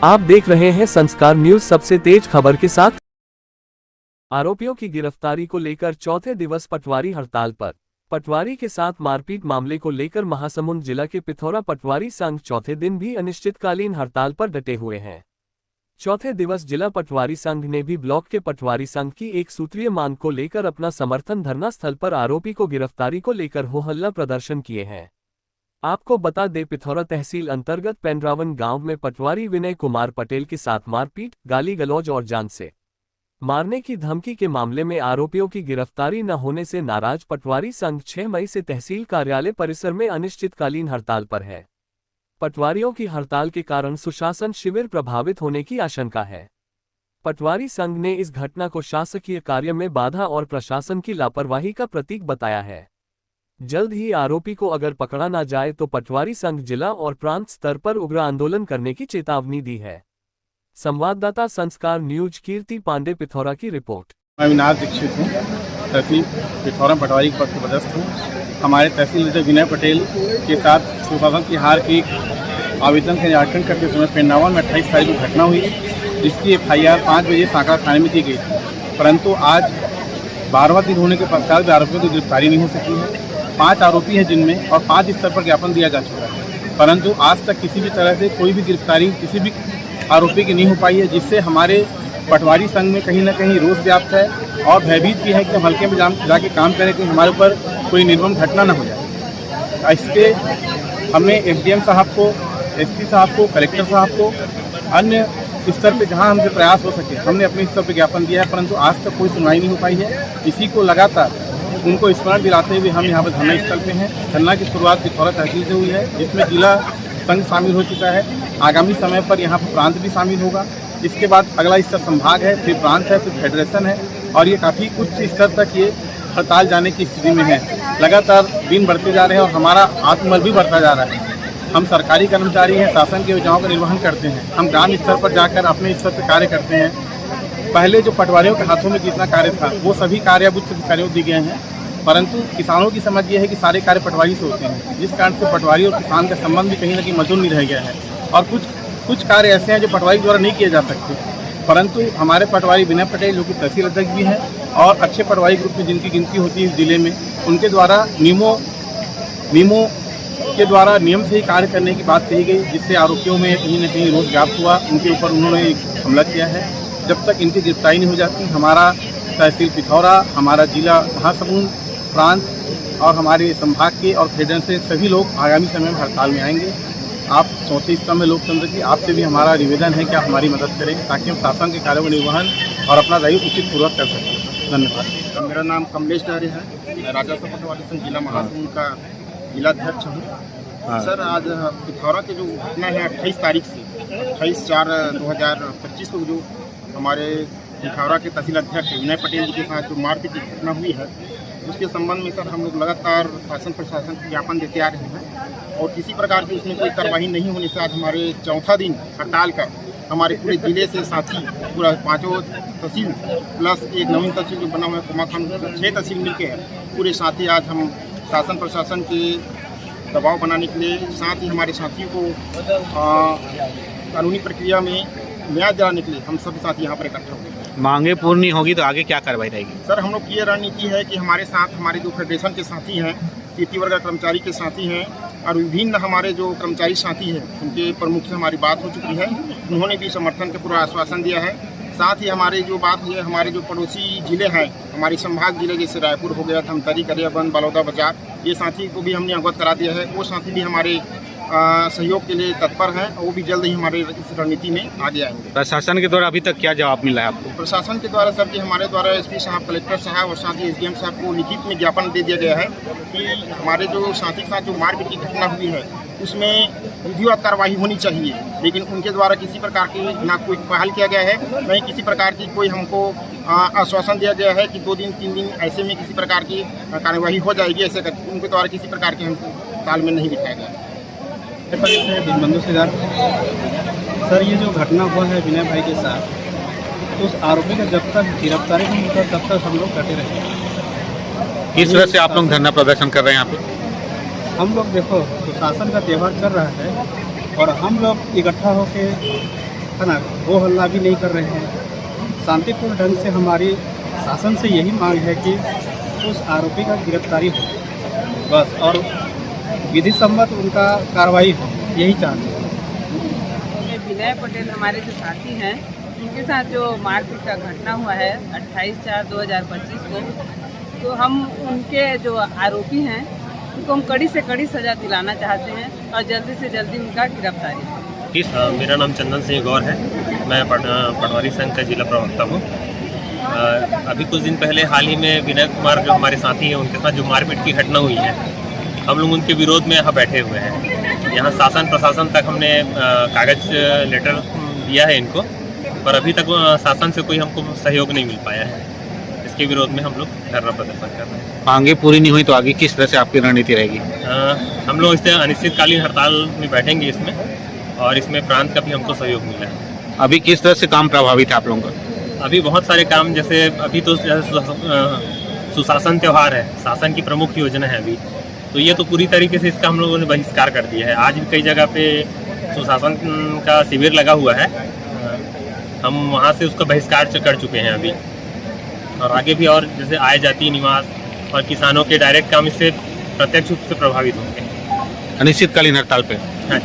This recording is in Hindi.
आप देख रहे हैं संस्कार न्यूज, सबसे तेज खबर के साथ। आरोपियों की गिरफ्तारी को लेकर चौथे दिवस पटवारी हड़ताल पर। पटवारी के साथ मारपीट मामले को लेकर महासमुंद जिला के पिथौरा पटवारी संघ चौथे दिन भी अनिश्चितकालीन हड़ताल पर डटे हुए हैं। चौथे दिवस जिला पटवारी संघ ने भी ब्लॉक के पटवारी संघ की एक सूत्रीय मांग को लेकर अपना समर्थन धरना स्थल पर आरोपी को गिरफ्तारी को लेकर हो हल्ला प्रदर्शन किए हैं। आपको बता दें, पिथौरा तहसील अंतर्गत पेंड्रावन गांव में पटवारी विनय कुमार पटेल के साथ मारपीट, गाली गलौज और जान से मारने की धमकी के मामले में आरोपियों की गिरफ्तारी न होने से नाराज पटवारी संघ 6 मई से तहसील कार्यालय परिसर में अनिश्चितकालीन हड़ताल पर है। पटवारियों की हड़ताल के कारण सुशासन शिविर प्रभावित होने की आशंका है। पटवारी संघ ने इस घटना को शासकीय कार्य में बाधा और प्रशासन की लापरवाही का प्रतीक बताया है। जल्द ही आरोपी को अगर पकड़ा न जाए तो पटवारी संघ जिला और प्रांत स्तर पर उग्र आंदोलन करने की चेतावनी दी है। संवाददाता संस्कार न्यूज कीर्ति पांडे, पिथौरा की रिपोर्ट। मैं अविनाश दीक्षित हूँ, तहसील पिथौरा पटवारी पद पर पदस्थ हूँ। हमारे तहसील विनय पटेल के साथ सुशासन की हार की आवेदन का निराकरण करते समय पेंड्रावन में 28 तारीख को घटना हुई, जिसकी FIR 5 बजे सांकरा थाने में की गई थी। परंतु आज 12वां दिन होने के पश्चात भी आरोपियों की गिरफ्तारी नहीं हो सकी है। 5 आरोपी हैं जिनमें और 5 स्तर पर ज्ञापन दिया जा चुका है, परंतु आज तक किसी भी तरह से कोई भी गिरफ्तारी किसी भी आरोपी की नहीं हो पाई है, जिससे हमारे पटवारी संघ में कहीं ना कहीं रोष व्याप्त है और भयभीत भी है कि हम हल्के में जाके काम करें कि हमारे ऊपर कोई निर्मम घटना न हो जाए। इसके हमने SDM साहब को, SP साहब को, कलेक्टर साहब को, अन्य स्तर पे जहां हमसे प्रयास हो सके हमने अपने स्तर पर ज्ञापन दिया है, परंतु आज तक कोई सुनवाई नहीं हो पाई है। इसी को लगातार उनको स्मरण दिलाते हुए हम यहाँ पर धरना स्थल पे हैं। धरना की शुरुआत पिथौरा तहसील से हुई है, जिसमें जिला संघ शामिल हो चुका है। आगामी समय पर यहाँ पर प्रांत भी शामिल होगा। इसके बाद अगला स्तर संभाग है, फिर प्रांत है, फिर फेडरेशन है और ये काफ़ी उच्च स्तर तक ये हड़ताल जाने की स्थिति में है। लगातार दिन बढ़ते जा रहे हैं और हमारा आत्मबल भी बढ़ता जा रहा है। हम सरकारी कर्मचारी हैं, शासन की योजनाओं का निर्वहन करते हैं। हम ग्राम स्तर पर जाकर अपने स्तर पर कार्य करते हैं। पहले जो पटवारियों के हाथों में जितना कार्य था वो सभी कार्य अब उच्च अधिकारियों को दिए गए हैं, परंतु किसानों की समझ ये है कि सारे कार्य पटवारी से होते हैं, जिस कारण से पटवारी और किसान का संबंध भी कहीं ना कहीं मधुर नहीं रह गया है। और कुछ कार्य ऐसे हैं जो पटवारी द्वारा नहीं किए जा सकते, परंतु हमारे पटवारी विनय पटेल जो कि तहसील अध्यक्ष भी हैं और अच्छे पटवारी ग्रुप में जिनकी गिनती होती है इस जिले में, उनके द्वारा नियमों के द्वारा नियम से ही कार्य करने की बात कही गई, जिससे आरोपियों में कहीं न कहीं रोष व्याप्त हुआ। उनके ऊपर उन्होंने एक हमला किया है। जब तक इनकी गिरफ्तारी नहीं हो जाती, हमारा तहसील पिथौरा, हमारा जिला महासमुंद, प्रांत और हमारे संभाग के और फेडरेशन से सभी लोग आगामी समय में हड़ताल में आएंगे। आप चौथे स्तंभ में लोकतंत्र की आपसे भी हमारा निवेदन है कि आप हमारी मदद करें ताकि हम शासन के कार्यों का निर्वहन और अपना दायित्व उचित पूर्वक कर सकें। धन्यवाद। मेरा नाम कमलेश डारे है, मैं राजस्व पटवारी संघ जिला महासमुंद का जिला अध्यक्ष हूँ। सर, आज पिथौरा के जो घटना है 28 तारीख से 28/4/2025 को जो हमारे पिथौरा के तहसील अध्यक्ष विनय पटेल जी के साथ जो मारपीट की घटना हुई है, उसके संबंध में सर हम लोग लगातार शासन प्रशासन को ज्ञापन देते आ रहे हैं और किसी प्रकार की उसमें कोई कार्रवाई नहीं होने से आज हमारे चौथा दिन हड़ताल का हमारे पूरे जिले से साथी पूरा 5 तहसील प्लस एक नवीन तहसील जो बना हुआ है कुमाखान, 6 तहसील मिलके है, पूरे साथी आज हम शासन प्रशासन के दबाव बनाने के लिए, साथ ही हमारे साथियों को कानूनी प्रक्रिया में न्याय दिलाने के लिए हम सभी साथी यहाँ पर इकट्ठा हुए। मांगे पूर्ण नहीं होगी तो आगे क्या कार्रवाई रहेगी? सर, हम लोग की ये रणनीति है कि हमारे साथ हमारे जो फेडरेशन के साथी हैं, तृतीय वर्ग कर्मचारी के साथी हैं और विभिन्न हमारे जो कर्मचारी साथी हैं, उनके प्रमुख से हमारी बात हो चुकी है। उन्होंने भी समर्थन का पूरा आश्वासन दिया है। साथ ही हमारे जो बात है, हमारे जो पड़ोसी जिले हैं, हमारे संभाग जिले जैसे रायपुर हो गया, धमतरी, गरियाबंद, बलौदा बाजार, ये साथी को भी हमने अवगत करा दिया है। वो साथी भी हमारे सहयोग के लिए तत्पर हैं और वो भी जल्द ही हमारे इस रणनीति में आगे आएंगे। प्रशासन के द्वारा अभी तक क्या जवाब मिला है आपको? प्रशासन के द्वारा सर जी हमारे द्वारा SP साहब, कलेक्टर साहब और साथ ही SDM साहब को लिखित में ज्ञापन दे दिया गया है कि हमारे जो साथी के साथ जो मारपीट की घटना हुई है उसमें विधिवत कार्रवाई होनी चाहिए, लेकिन उनके द्वारा किसी प्रकार की ना कोई पहल किया गया है, न ही किसी प्रकार की कोई हमको आश्वासन दिया गया है कि 2 दिन 3 दिन ऐसे में किसी प्रकार की कार्यवाही हो जाएगी। ऐसे उनके द्वारा किसी प्रकार के हमको तालमेल नहीं बिठाया गया। दिनबंधु सिद्धार्थ। सर, ये जो घटना हुआ है विनय भाई के साथ, तो उस आरोपी का जब तक गिरफ्तारी नहीं होता तब तक हम लोग डटे रहेंगे। किस वजह से आप लोग धरना प्रदर्शन कर रहे हैं यहाँ पे? हम लोग देखो, सुशासन का त्यौहार चल रहा है और हम लोग इकट्ठा होकर है ना, हो हल्ला भी नहीं कर रहे हैं। शांतिपूर्ण ढंग से हमारी शासन से यही मांग है कि उस आरोपी का गिरफ्तारी हो बस, और विधि सम्मत उनका कार्रवाई हो, यही चाहते हैं। विनय पटेल हमारे जो साथी हैं, उनके साथ जो मारपीट का घटना हुआ है 28/4/2025 को, तो हम उनके जो आरोपी हैं उनको हम कड़ी से कड़ी सज़ा दिलाना चाहते हैं और जल्दी से जल्दी उनका गिरफ्तारी हो। मेरा नाम चंदन सिंह गौर है। मैं पटवारी संघ का जिला प्रवक्ता हूँ। अभी कुछ दिन पहले हाल ही में विनय कुमार जो हमारे साथी हैं, उनके साथ जो मारपीट की घटना हुई है, हम लोग उनके विरोध में यहाँ बैठे हुए हैं। यहाँ शासन प्रशासन तक हमने कागज लेटर दिया है इनको, पर अभी तक शासन से कोई हमको सहयोग नहीं मिल पाया है। इसके विरोध में हम लोग धरना प्रदर्शन कर रहे हैं। मांगे पूरी नहीं हुई तो आगे किस तरह से आपकी रणनीति रहेगी? हम लोग इससे अनिश्चितकालीन हड़ताल में बैठेंगे इसमें, और इसमें प्रांत का भी हमको सहयोग मिला है। अभी किस तरह से काम प्रभावित है आप लोगों का? अभी बहुत सारे काम, जैसे अभी तो सुशासन त्यौहार है, शासन की प्रमुख योजना है अभी, तो ये तो पूरी तरीके से इसका हम लोगों ने बहिष्कार कर दिया है। आज भी कई जगह पे सुशासन का शिविर लगा हुआ है, हम वहाँ से उसका बहिष्कार कर चुके हैं अभी। और आगे भी, और जैसे आय जाति निवास और किसानों के डायरेक्ट काम इससे प्रत्यक्ष रूप से प्रभावित होंगे। अनिश्चितकालीन हड़ताल पे? हाँ।